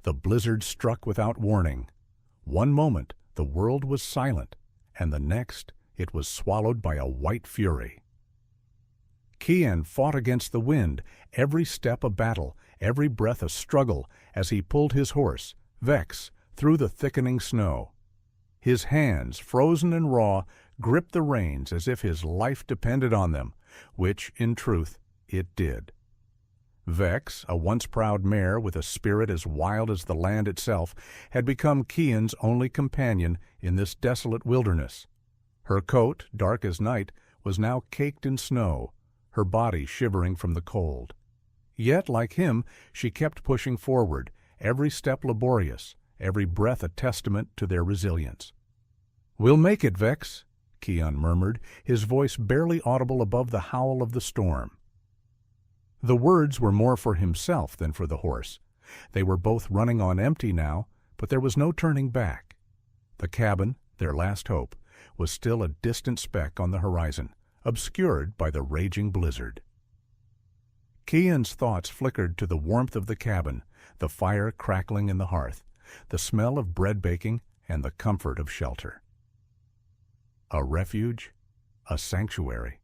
The blizzard struck without warning. One moment the world was silent, and the next it was swallowed by a white fury. Kian fought against the wind, every step a battle, every breath a struggle, as he pulled his horse, Vex, through the thickening snow. His hands, frozen and raw, gripped the reins as if his life depended on them, which, in truth, it did. Vex, a once proud mare with a spirit as wild as the land itself, had become Kian's only companion in this desolate wilderness. Her coat, dark as night, was now caked in snow, her body shivering from the cold. Yet, like him, she kept pushing forward, every step laborious, every breath a testament to their resilience. "We'll make it, Vex," Kian murmured, his voice barely audible above the howl of the storm. The words were more for himself than for the horse. They were both running on empty now, but there was no turning back. The cabin, their last hope, was still a distant speck on the horizon, obscured by the raging blizzard. Kian's thoughts flickered to the warmth of the cabin, the fire crackling in the hearth, the smell of bread baking, and the comfort of shelter. A refuge, a sanctuary.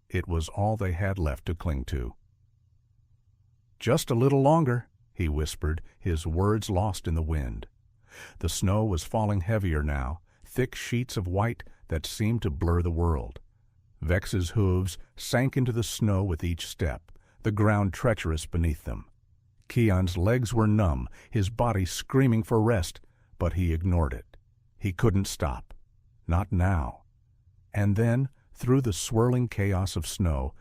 It was all they had left to cling to. "Just a little longer," he whispered, his words lost in the wind. The snow was falling heavier now, thick sheets of white that seemed to blur the world. Vex's hooves sank into the snow with each step, the ground treacherous beneath them. Kian's legs were numb, his body screaming for rest, but he ignored it. He couldn't stop. Not now. And then, through the swirling chaos of snow,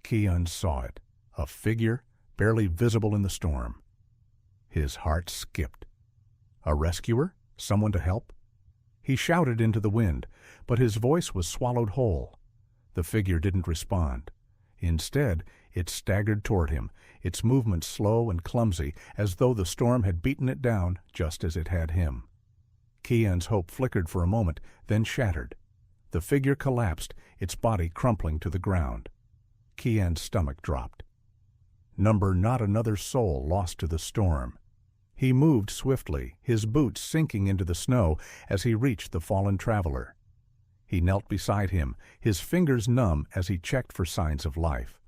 Kian saw it, a figure barely visible in the storm. His heart skipped. A rescuer? Someone to help? He shouted into the wind, but his voice was swallowed whole. The figure didn't respond. Instead, it staggered toward him, its movement slow and clumsy, as though the storm had beaten it down just as it had him. Kian's hope flickered for a moment, then shattered. The figure collapsed, its body crumpling to the ground. Kian's stomach dropped. Not another soul lost to the storm. He moved swiftly, his boots sinking into the snow as he reached the fallen traveler. He knelt beside him, his fingers numb as he checked for signs of life.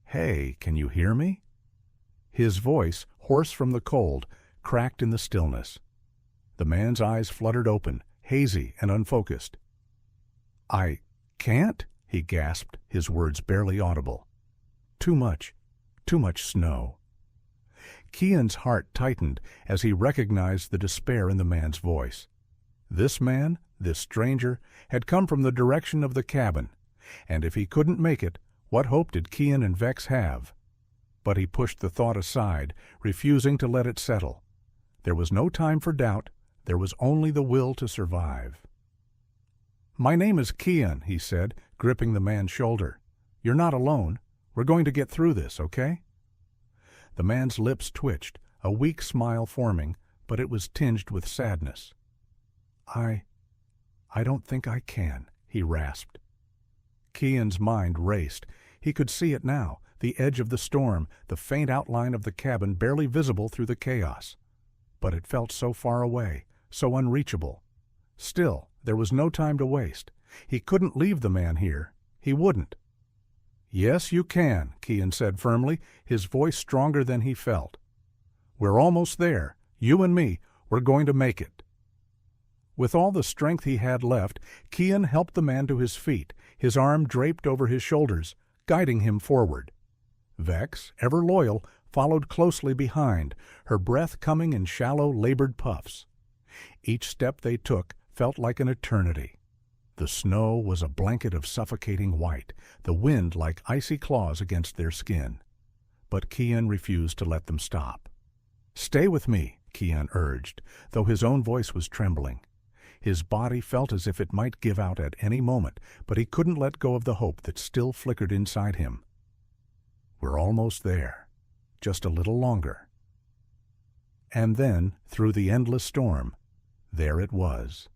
"Hey, can you hear me?" His voice, hoarse from the cold, cracked in the stillness. The man's eyes fluttered open, hazy and unfocused. "I can't," he gasped, his words barely audible. Too much snow." Kian's heart tightened as he recognized the despair in the man's voice. This man, this stranger, had come from the direction of the cabin, and if he couldn't make it, what hope did Kian and Vex have? But he pushed the thought aside, refusing to let it settle. There was no time for doubt, there was only the will to survive. "My name is Kian," he said, gripping the man's shoulder. "You're not alone. We're going to get through this, okay?" The man's lips twitched, a weak smile forming, but it was tinged with sadness. I don't think I can," he rasped. Kian's mind raced. He could see it now, the edge of the storm, the faint outline of the cabin barely visible through the chaos. But it felt so far away, so unreachable. Still, there was no time to waste. He couldn't leave the man here. He wouldn't. "Yes, you can," Kian said firmly, his voice stronger than he felt. "We're almost there. You and me, we're going to make it." With all the strength he had left, Kian helped the man to his feet, his arm draped over his shoulders, guiding him forward. Vex, ever loyal, followed closely behind, her breath coming in shallow, labored puffs. Each step they took felt like an eternity. The snow was a blanket of suffocating white, the wind like icy claws against their skin. But Kian refused to let them stop. "Stay with me," Kian urged, though his own voice was trembling. His body felt as if it might give out at any moment, but he couldn't let go of the hope that still flickered inside him. "We're almost there. Just a little longer." And then, through the endless storm, there it was.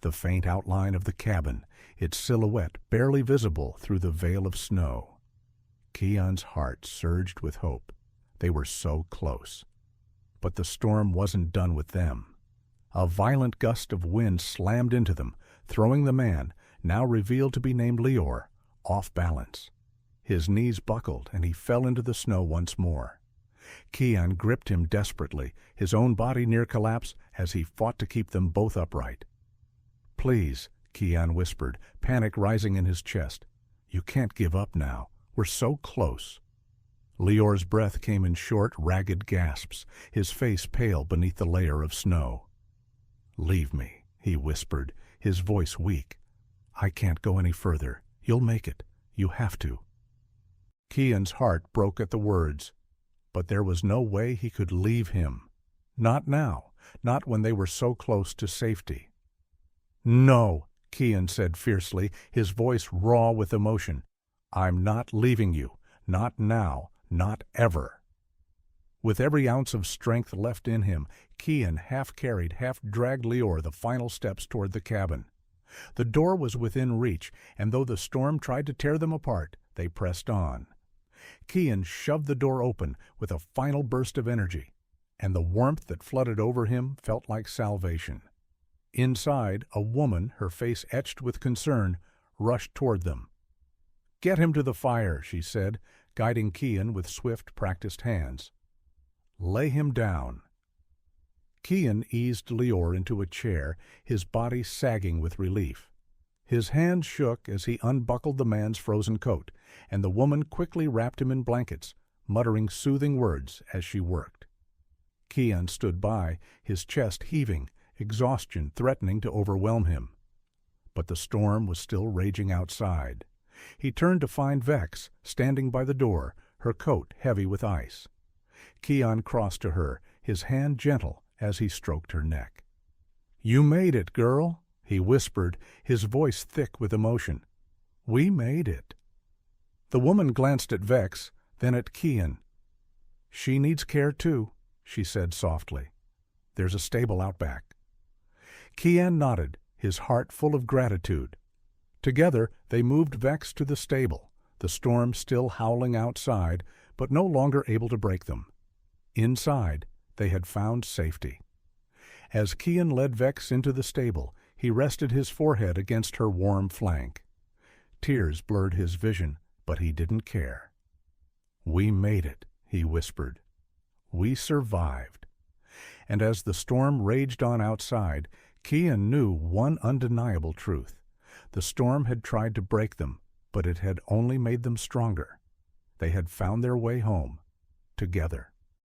The faint outline of the cabin, its silhouette barely visible through the veil of snow. Kian's heart surged with hope. They were so close. But the storm wasn't done with them. A violent gust of wind slammed into them, throwing the man, now revealed to be named Leor, off balance. His knees buckled, and he fell into the snow once more. Kian gripped him desperately, his own body near collapse as he fought to keep them both upright. "Please," Kian whispered, panic rising in his chest. "You can't give up now. We're so close." Leor's breath came in short, ragged gasps, his face pale beneath the layer of snow. "Leave me," he whispered, his voice weak. "I can't go any further. You'll make it. You have to." Kian's heart broke at the words, but there was no way he could leave him. Not now, not when they were so close to safety. "No," Kian said fiercely, his voice raw with emotion. "I'm not leaving you. Not now. Not ever." With every ounce of strength left in him, Kian half-carried, half-dragged Leor the final steps toward the cabin. The door was within reach, and though the storm tried to tear them apart, they pressed on. Kian shoved the door open with a final burst of energy, and the warmth that flooded over him felt like salvation. Inside, a woman, her face etched with concern, rushed toward them. "Get him to the fire," she said, guiding Kian with swift, practiced hands. "Lay him down." Kian eased Leor into a chair, his body sagging with relief. His hand shook as he unbuckled the man's frozen coat, and the woman quickly wrapped him in blankets, muttering soothing words as she worked. Kian stood by, his chest heaving, exhaustion threatening to overwhelm him. But the storm was still raging outside. He turned to find Vex, standing by the door, her coat heavy with ice. Kian crossed to her, his hand gentle as he stroked her neck. "You made it, girl," he whispered, his voice thick with emotion. "We made it." The woman glanced at Vex, then at Kian. "She needs care too," she said softly. "There's a stable out back." Kian nodded, his heart full of gratitude. Together they moved Vex to the stable, the storm still howling outside, but no longer able to break them. Inside, they had found safety. As Kian led Vex into the stable, he rested his forehead against her warm flank. Tears blurred his vision, but he didn't care. "We made it," he whispered. "We survived." And as the storm raged on outside, Kian knew one undeniable truth. The storm had tried to break them, but it had only made them stronger. They had found their way home, together.